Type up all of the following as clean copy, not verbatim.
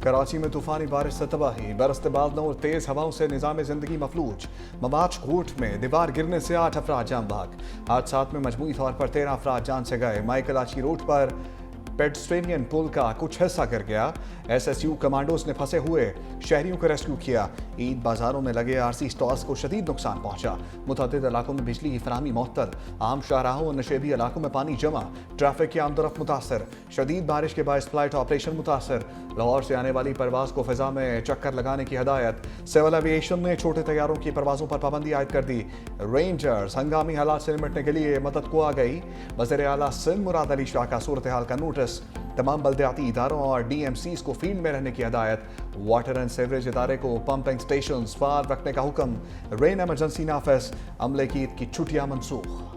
कराची में तूफानी बारिश से तबाही, बरसते बादलों और तेज हवाओं से निजाम जिंदगी मफलूज। मवाज कोट में दीवार गिरने से 8 अफराद जान भाग। हादसात में मजमूई तौर पर 13 अफराद जान से गए। माई कराची रोड पर पेडेस्ट्रियन पुल का कुछ हिस्सा गिर गया। SSU कमांडोज ने फंसे हुए शहरियों को रेस्क्यू किया। ईद बाजारों में लगे आरसी स्टॉल्स को शदीद नुकसान पहुंचा। मुतअद्दिद इलाकों में बिजली की फराहमी मुअत्तल, आम शाहराहों और नशेबी इलाकों में पानी जमा, ट्रैफिक की आमदोरफ्त मुतासर। शदीद बारिश के बायस फ्लाइट ऑपरेशन मुतासर। लाहौर से आने वाली परवाज को फिजा में चक्कर लगाने की हिदायत। सिविल एविएशन ने छोटे तैयारों की परवाजों पर पाबंदी आयद कर दी। रेंजर्स हंगामी हालात से निपटने के लिए मदद को आ गई। वज़ीर आला सिंध मुराद अली शाह का सूरत हाल का नोटिस। तमाम बल्दियाती इदारों और DMCs को फील्ड में रहने की हिदायत। वाटर एंड सीवरेज इदारे को पंपिंग स्टेशन फाल रखने का हुक्म। रेन एमरजेंसी नाफिज। अमले की ईद की छुट्टियां मनसूख।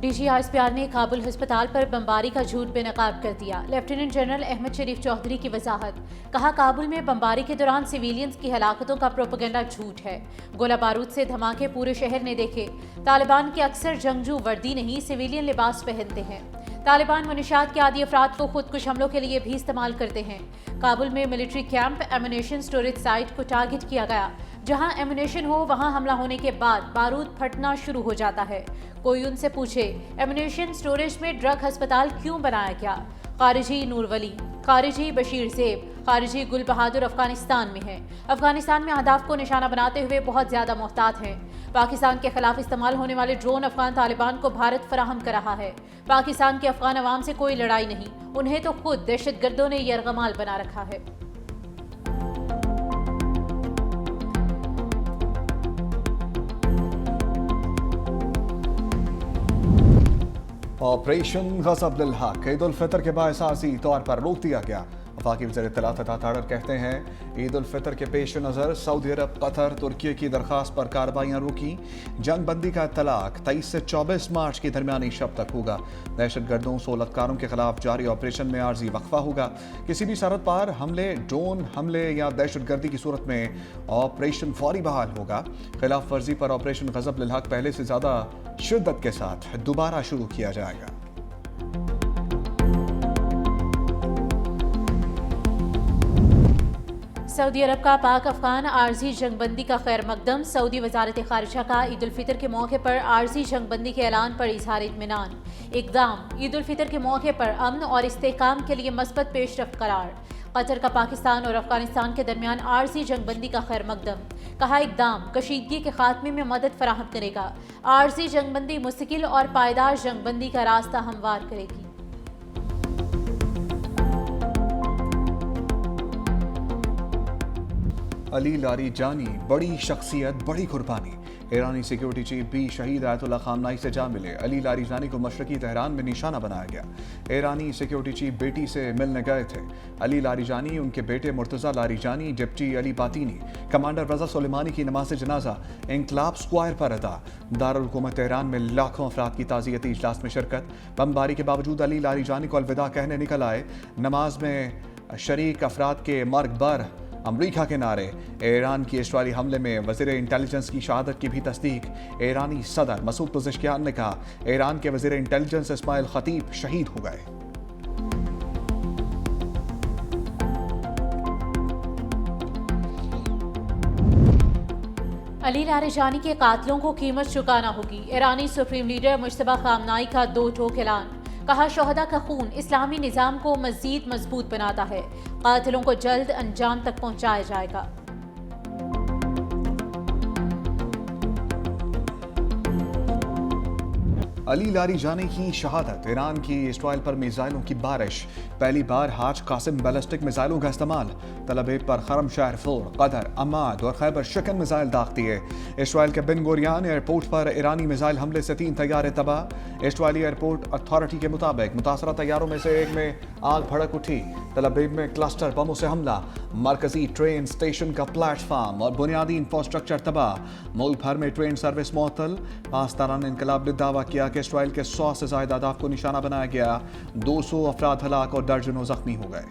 DG ISPR ने काबुल अस्पताल पर बमबारी का झूठ बेनकाब कर दिया। लेफ्टिनेंट जनरल अहमद शरीफ चौधरी की वजाहत। कहा, काबुल में बमबारी के दौरान सिविलियंस की हलाकतों का प्रोपेगेंडा झूठ है। गोला बारूद से धमाके पूरे शहर ने देखे। तालिबान के अक्सर जंगजू वर्दी नहीं, सिविलियन लिबास पहनते हैं। तालिबान मनुशियात के आदि अफराद को खुद कुछ हमलों के लिए भी इस्तेमाल करते हैं। काबुल में military camp, ammunition storage site को टारगेट किया गया। जहां एमुनेशन हो वहां हमला होने के बाद बारूद फटना शुरू हो जाता है। कोई उनसे पूछे, एमुनेशन स्टोरेज में ड्रग अस्पताल क्यों बनाया गया? खारिजी नूर वली, खारिजी बशीर ज़ेब, खारिजी गुल बहादुर अफगानिस्तान में है। अफगानिस्तान में अहदाफ को निशाना बनाते हुए बहुत ज्यादा मोहतात हैं। पाकिस्तान के खिलाफ इस्तेमाल होने वाले ड्रोन अफगान तालिबान को भारत फराहम कर रहा है। पाकिस्तान के अफगान अवाम से कोई लड़ाई नहीं, उन्हें तो खुद दहशतगर्दों ने यरगमाल बना रखा है। ऑपरेशन गज़ब लिल हक ईद उल फितर के बायस आर्जी तौर पर रोक दिया गया। वफाकी वज़ीर इत्तलात अता ताड़र कहते हैं, ईद उल फितर के पेश नज़र सऊदी अरब, कतर, तुर्की की दरख्वास्त पर कार्रवाइयाँ रोकी। जंग बंदी का इत्तलाक 23 से 24 मार्च की दरमियानी शब तक होगा। दहशतगर्दों, सोलतकारों के खिलाफ जारी ऑपरेशन में आर्जी वक्फा होगा। किसी भी सरहद पार हमले, ड्रोन हमले या दहशतगर्दी की सूरत में ऑपरेशन फौरी बहाल होगा। खिलाफ वर्जी पर ऑपरेशन गज़ब लिल हक पहले से ज़्यादा शिद्दत के साथ दोबारा शुरू किया जाएगा। सऊदी अरब का पाक अफगान आर्जी जंगबंदी का खैर मकदम। सऊदी वजारत खारिजा का ईद उल फितर के मौके पर आर्जी जंगबंदी के ऐलान पर इजहार इत्मीनान। इक़दाम ईद उल फितर के मौके पर अमन और इस्तेहकाम के लिए मस्बत पेशरफ्त करार। कतर का पाकिस्तान और अफगानिस्तान के दरमियान आर्जी जंगबंदी का खैर मकदम। कहा, इक़दाम कशीदगी के खात्मे में मदद फराहम करेगा। आर्जी जंगबंदी मुस्तकिल और पायदार जंगबंदी का रास्ता हमवार करेगी। अली लारीजानी बड़ी शख्सियत, बड़ी कुर्बानी। ईरानी सिक्योरिटी चीफ भी शहीद आयतुल्लाह खामनाई से जा मिले। अली लारीजानी को मशरकी तेहरान में निशाना बनाया गया। ईरानी सिक्योरिटी चीफ बेटी से मिलने गए थे। अली लारीजानी, उनके बेटे Murtaza Larijani, deputy Ali Bateni, commander Reza Soleimani की नमाज जनाजा इंकलाब स्क्वायर पर अदा। दारुल हुकूमत तेहरान में लाखों अफराद की ताज़ियती इजलास में शिरकत। बमबारी के बावजूद अली लारीजानी को अलविदा कहने निकल आए। नमाज में शरीक अफराद के मर्ग बर अमरीका के नारे। ईरान की इसराइली हमले में वज़ीर इंटेलिजेंस की शहादत की भी तस्दीक। ईरानी सदर मसूद पज़ेश्कियान ने कहा, ईरान के वज़ीर इंटेलिजेंस इस्माइल खतीब शहीद हो गए। अली लारीजानी के कातिलों को कीमत चुकाना होगी। ईरानी सुप्रीम लीडर मुश्तबा खामनाई का दो टोक ऐलान। कहा, शोहदा का खून इस्लामी निज़ाम को मज़ीद मजबूत बनाता है। कातिलों को जल्द अंजाम तक पहुंचाया जाएगा। अली लारीजानी की शहादत। ईरान की इसराइल पर मिसाइलों की बारिश। पहली बार हाज कासिम बैलिस्टिक मिसाइलों का इस्तेमाल। तलबेब पर खरम शहर फोर, कदर, अमाद और खैबर शिकन मिसाइल दाग दिए। इसराइल के बिन गोरियान एयरपोर्ट पर ईरानी मिसाइल हमले से 3 तैयारे तबाह। इसराइली एयरपोर्ट अथॉरिटी के मुताबिक मुतासरा तैयारों में से एक में आग भड़क उठी। तलबेब में क्लस्टर बमों से हमला। मरकजी ट्रेन स्टेशन का प्लेटफार्म और बुनियादी इंफ्रास्ट्रक्चर तबाह। मुल्क भर में ट्रेन सर्विस मुअत्तल। पाकिस्तान इनकलाब ने दावा किया कि इसराइल के 100 से ज्यादा अहदाफ को निशाना बनाया गया। 200 अफराद हलाक और दर्जनों जख्मी हो गए।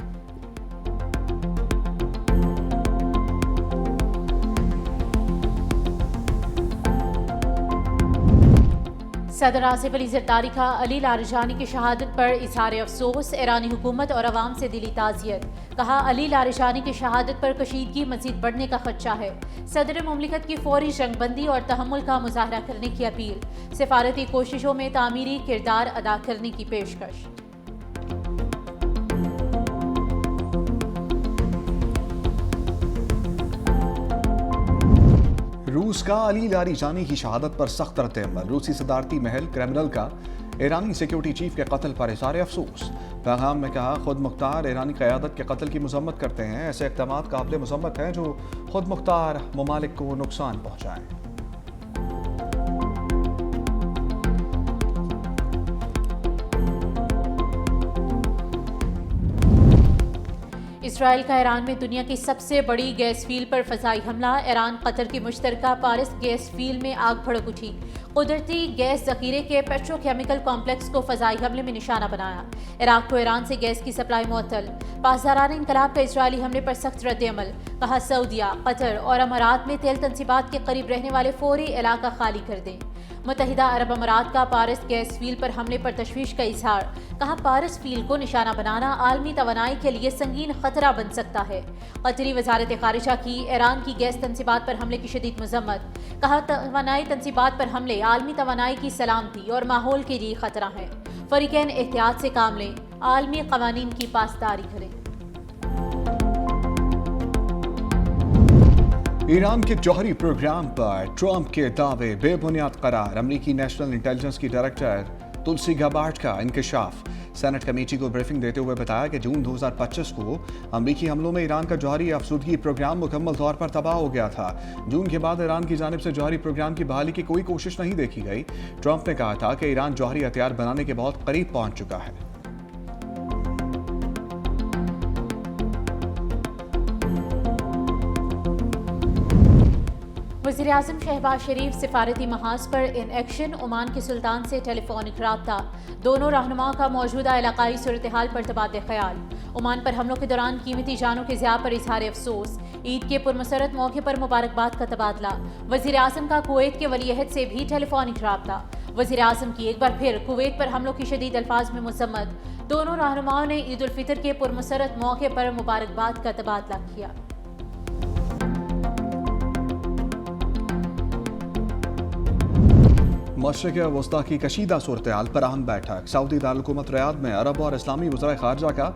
सदर आसिफ अली जरदारी का अली लारिजानी की शहादत पर इजहार अफसोस, ईरानी हुकूमत और अवाम से दिली ताज़ियत। कहा, अली लारिजानी की शहादत पर कशीदगी मजीद बढ़ने का खदशा है। सदर मुमलिकत की फौरी जंगबंदी और तहम्मुल का मुजाहरा करने की अपील। सिफारती कोशिशों में तामीरी किरदार अदा करने की पेशकश। रूस का अली लारिजानी की शहादत पर सख्त रद्द-ए-अमल। रूसी सदारती महल क्रेमलिन का ईरानी सिक्योरिटी चीफ के कत्ल पर इज़हार अफसोस। पैगाम में कहा, खुद मुख्तार ईरानी क़यादत के कत्ल की मजम्मत करते हैं। ऐसे इक़दाम काबिल मजम्मत हैं जो खुद मुख्तार ममालिक को नुकसान पहुँचाएँ। इसराइल का ईरान में दुनिया की सबसे बड़ी गैस फील्ड पर फ़ज़ाई हमला। ईरान कतर की मुश्तरका पारस गैस फील्ड में आग भड़क उठी। कुदरती गैस ज़ख़ीरे के पेट्रोकेमिकल कॉम्प्लेक्स को फ़ज़ाई हमले में निशाना बनाया। इराक को ईरान से गैस की सप्लाई मुअत्तल। पासदारान इनकलाब के इजरायली हमले पर सख्त रद्द-ए-अमल। कहा, सऊदिया, कतर और अमारात में तेल तनसीबात के करीब रहने वाले फौरी इलाका खाली कर दें। मुत्तहिदा अरब अमारात का पारस गैस फील्ड पर हमले पर तशवीश का इजहार। कहा, पारस फील्ड को निशाना बनाना आलमी तवानाई के लिए संगीन खतरा बन सकता है। कतरी वजारत खारिजा की ईरान की गैस तनसीबात पर हमले की शदीद मजम्मत। कहा, तवानाई तनसीबात पर हमले आलमी तवानाई की सलामती और माहौल के लिए खतरा है। फरीकैन एहतियात से काम लें, आलमी कवानीन की पासदारी करें। ईरान के जौहरी प्रोग्राम पर ट्रंप के दावे बेबुनियाद करार। अमरीकी नेशनल इंटेलिजेंस की डायरेक्टर तुलसी गबार्ड का इंकशाफ। सेनेट कमेटी को ब्रीफिंग देते हुए बताया कि जून 2025 को अमरीकी हमलों में ईरान का जौहरी अफसुदगी प्रोग्राम मुकम्मल तौर पर तबाह हो गया था। जून के बाद ईरान की जानिब से जौहरी प्रोग्राम की बहाली की कोई कोशिश नहीं देखी गई। ट्रंप ने कहा था कि ईरान जौहरी हथियार बनाने के बहुत करीब पहुंच चुका है। वज़ीर-ए-आज़म शहबाज शरीफ सिफारती महाज पर इन एक्शन। ओमान के सुल्तान से टेलीफोनिक राब्ता। दोनों रहनुमाओं का मौजूदा इलाकाई सूरत हाल पर तबादला ख्याल। ओमान पर हमलों के दौरान कीमती जानों के ज़िया पर इजहार अफसोस। ईद के पुरमसरत मौके पर मुबारकबाद का तबादला। वज़ीर-ए-आज़म का कुवैत के वली-अहद से भी टेलीफोनिक राब्ता। वज़ीर-ए-आज़म की एक बार फिर कुवैत पर हमलों की शदीद अल्फाज में मजम्मत। दोनों रहनुमाओं ने ईद उल फितर के पुरमसरत मौके पर मुबारकबाद का तबादला किया। मशरिक़ वस्ता की कशीदा सूरत हाल पर अहम बैठक। सऊदी दारुलहुकूमत रियाद में अरब और इस्लामी वज़राए ख़ारजा का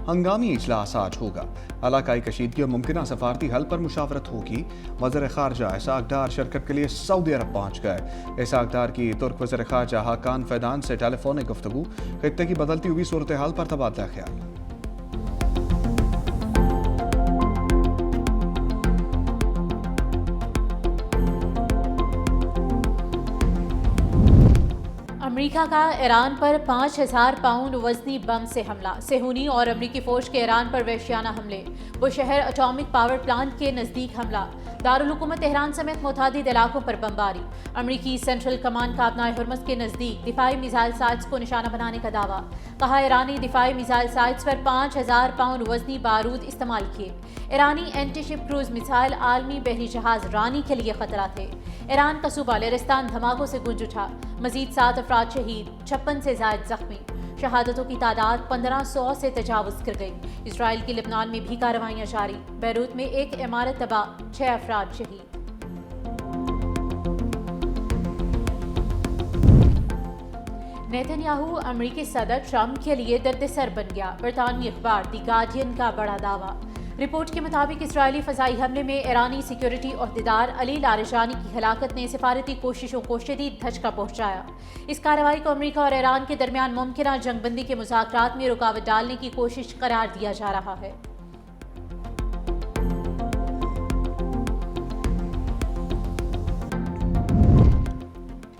हंगामी इजलास आज होगा। इलाकाई कशीदगी और मुमकिन सफारती हल पर मुशावरत होगी। वज़ीर ख़ारजा इसाक डार शिरकत के लिए सऊदी अरब पहुँच गए। इसाक डार की तुर्क वज़ीर ख़ारजा हाकान फैदान से टेलीफोनिक गुफ्तगू। खित्ते की बदलती हुई सूरत हाल पर तबादला ख्याल। अमेरिका का ईरान पर 5000 पाउंड वजनी बम से हमला। सेहूनी और अमेरिकी फौज के ईरान पर वहशियाना हमले। बुशहर एटॉमिक पावर प्लांट के नज़दीक हमला। दारुल हुकूमत तेहरान समेत मुतअद्दिद इलाकों पर बमबारी। अमेरिकी सेंट्रल कमांड का अपना हरमज़ के नज़दीक दिफाई मिसाइल साइट्स को निशाना बनाने का दावा। कहा, ईरानी दिफाई मिसाइल साइट्स पर 5000 पाउंड वजनी बारूद इस्तेमाल किए। ईरानी एंटी शिप क्रूज मिसाइल आलमी बहरी जहाज रानी के लिए खतरा थे। ईरान का सूबा लेरिस्तान धमाकों से गूंज उठा। मजीद 7 अफराद शहीद, 56 से ज़ायद जख्मी। शहादतों की तादाद 1500 से तजावुज़ कर गई। इसराइल की लिबनान में भी कार्रवाइयाँ जारी। बैरूत में एक इमारत तबाह, 6 अफराद शहीद। नेतन्याहू अमेरिकी सदर ट्रंप के लिए दर्द-ए-सर बन गया। बरतानवी अखबार द गार्डियन का बड़ा दावा। रिपोर्ट के मुताबिक इसराइली फ़ज़ाई हमले में ईरानी सिक्योरिटी ओहदेदार अली लारिजानी की हलाकत ने सिफारती कोशिशों को शदीद धचका पहुँचाया। इस कार्रवाई को अमेरिका और ईरान के दरमियान मुमकिन जंगबंदी के मुज़ाकरात में रुकावट डालने की कोशिश करार दिया जा रहा है।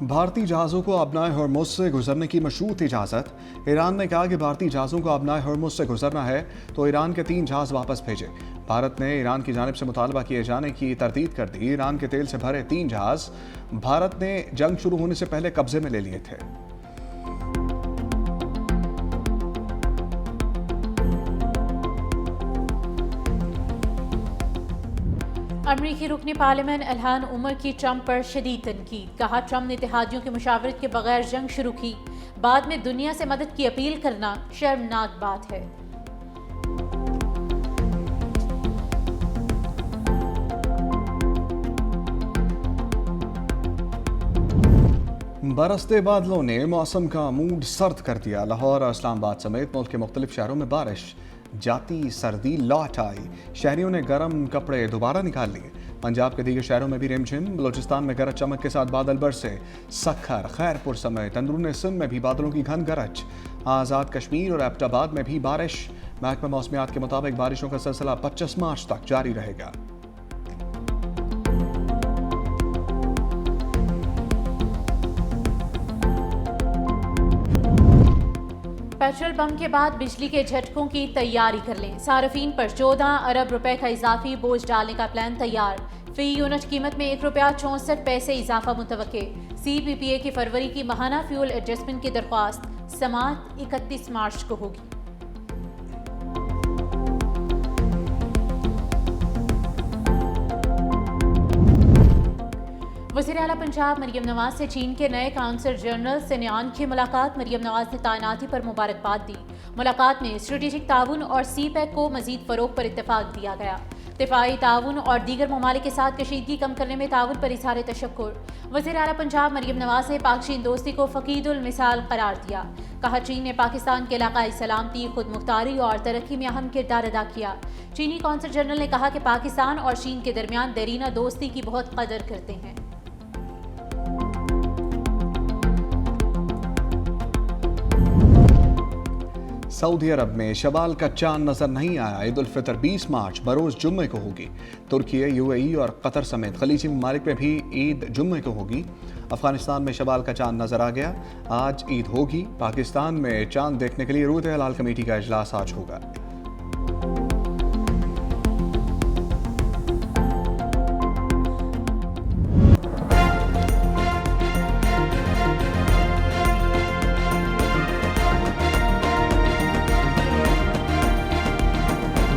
भारतीय जहाज़ों को अपनाए हॉर्मुज़ से गुजरने की मशरूत इजाज़त। ईरान ने कहा कि भारतीय जहाज़ों को अपनाए हॉर्मुज़ से गुजरना है तो ईरान के 3 जहाज़ वापस भेजे। भारत ने ईरान की जानिब से मुतालबा किए जाने की तरदीद कर दी। ईरान के तेल से भरे 3 जहाज़ भारत ने जंग शुरू होने से पहले कब्जे में ले लिए थे। अमरीकी रुकन पार्लियामेंट इल्हान उमर की ट्रंप पर शदीद तनकीद। कहा ट्रंप ने इत्तेहादियों की मुशावरत के बगैर जंग शुरू की, बाद में दुनिया से मदद की अपील करना शर्मनाक बात है। बरसते बादलों ने मौसम का मूड सर्द कर दिया। लाहौर और इस्लामाबाद समेत मुल्क के मुख्तलिफ शहरों में बारिश, जाती सर्दी लौट आई। शहरियों ने गर्म कपड़े दोबारा निकाल लिए। पंजाब के दीगर शहरों में भी रिमझिम। बलूचिस्तान में गरज चमक के साथ बादल बरसे। सखर, खैरपुर समेत अंदरून सिंध में भी बादलों की घन गरज। आज़ाद कश्मीर और एबटाबाद में भी बारिश। महकमा मौसमियात के मुताबिक बारिशों का सिलसिला 25 मार्च तक जारी रहेगा। पेट्रोल पंप के बाद बिजली के झटकों की तैयारी कर लें। सार्फिन पर 14 अरब रुपए का इजाफी बोझ डालने का प्लान तैयार। फी यूनिट कीमत में ₹1.64 इजाफा मुतवक्के। CPPA की फरवरी की माहाना फ्यूल एडजस्टमेंट की दरख्वास्त समाअत 31 मार्च को होगी। वज़ीर आला पंजाब मरियम नवाज से चीन के नए काउंसल जनरल सेन्यान की मुलाकात। मरियम नवाज ने तैनाती पर मुबारकबाद दी। मुलाकात में स्ट्रेटेजिक ताउन और CPEC को मजीद फरोग पर इत्तेफाक दिया गया। दिफाई ताउन और दीगर ममालिक के साथ कशीदगी कम करने में ताउन पर इज़हार तशक्कुर। वज़ीर आला पंजाब मरियम नवाज ने पाक चीन दोस्ती को फ़कीदुल मिसाल करार दिया। कहा चीन ने पाकिस्तान के इलाकाई सलामती, खुद मुख्तारी और तरक्की में अहम किरदार अदा किया। चीनी कौंसल जनरल ने कहा कि पाकिस्तान और चीन के दरमियान देरीना दोस्ती की बहुत कदर करते हैं। सऊदी अरब में शवाल का चांद नजर नहीं आया। ईद उल फितर 20 मार्च बरोज जुम्मे को होगी। तुर्की, UAE और कतर समेत खलीजी ममालिक में भी ईद जुम्मे को होगी। अफगानिस्तान में शवाल का चांद नजर आ गया। आज ईद होगी। पाकिस्तान में चांद देखने के लिए रूह हिलाल कमेटी का इजलास आज होगा।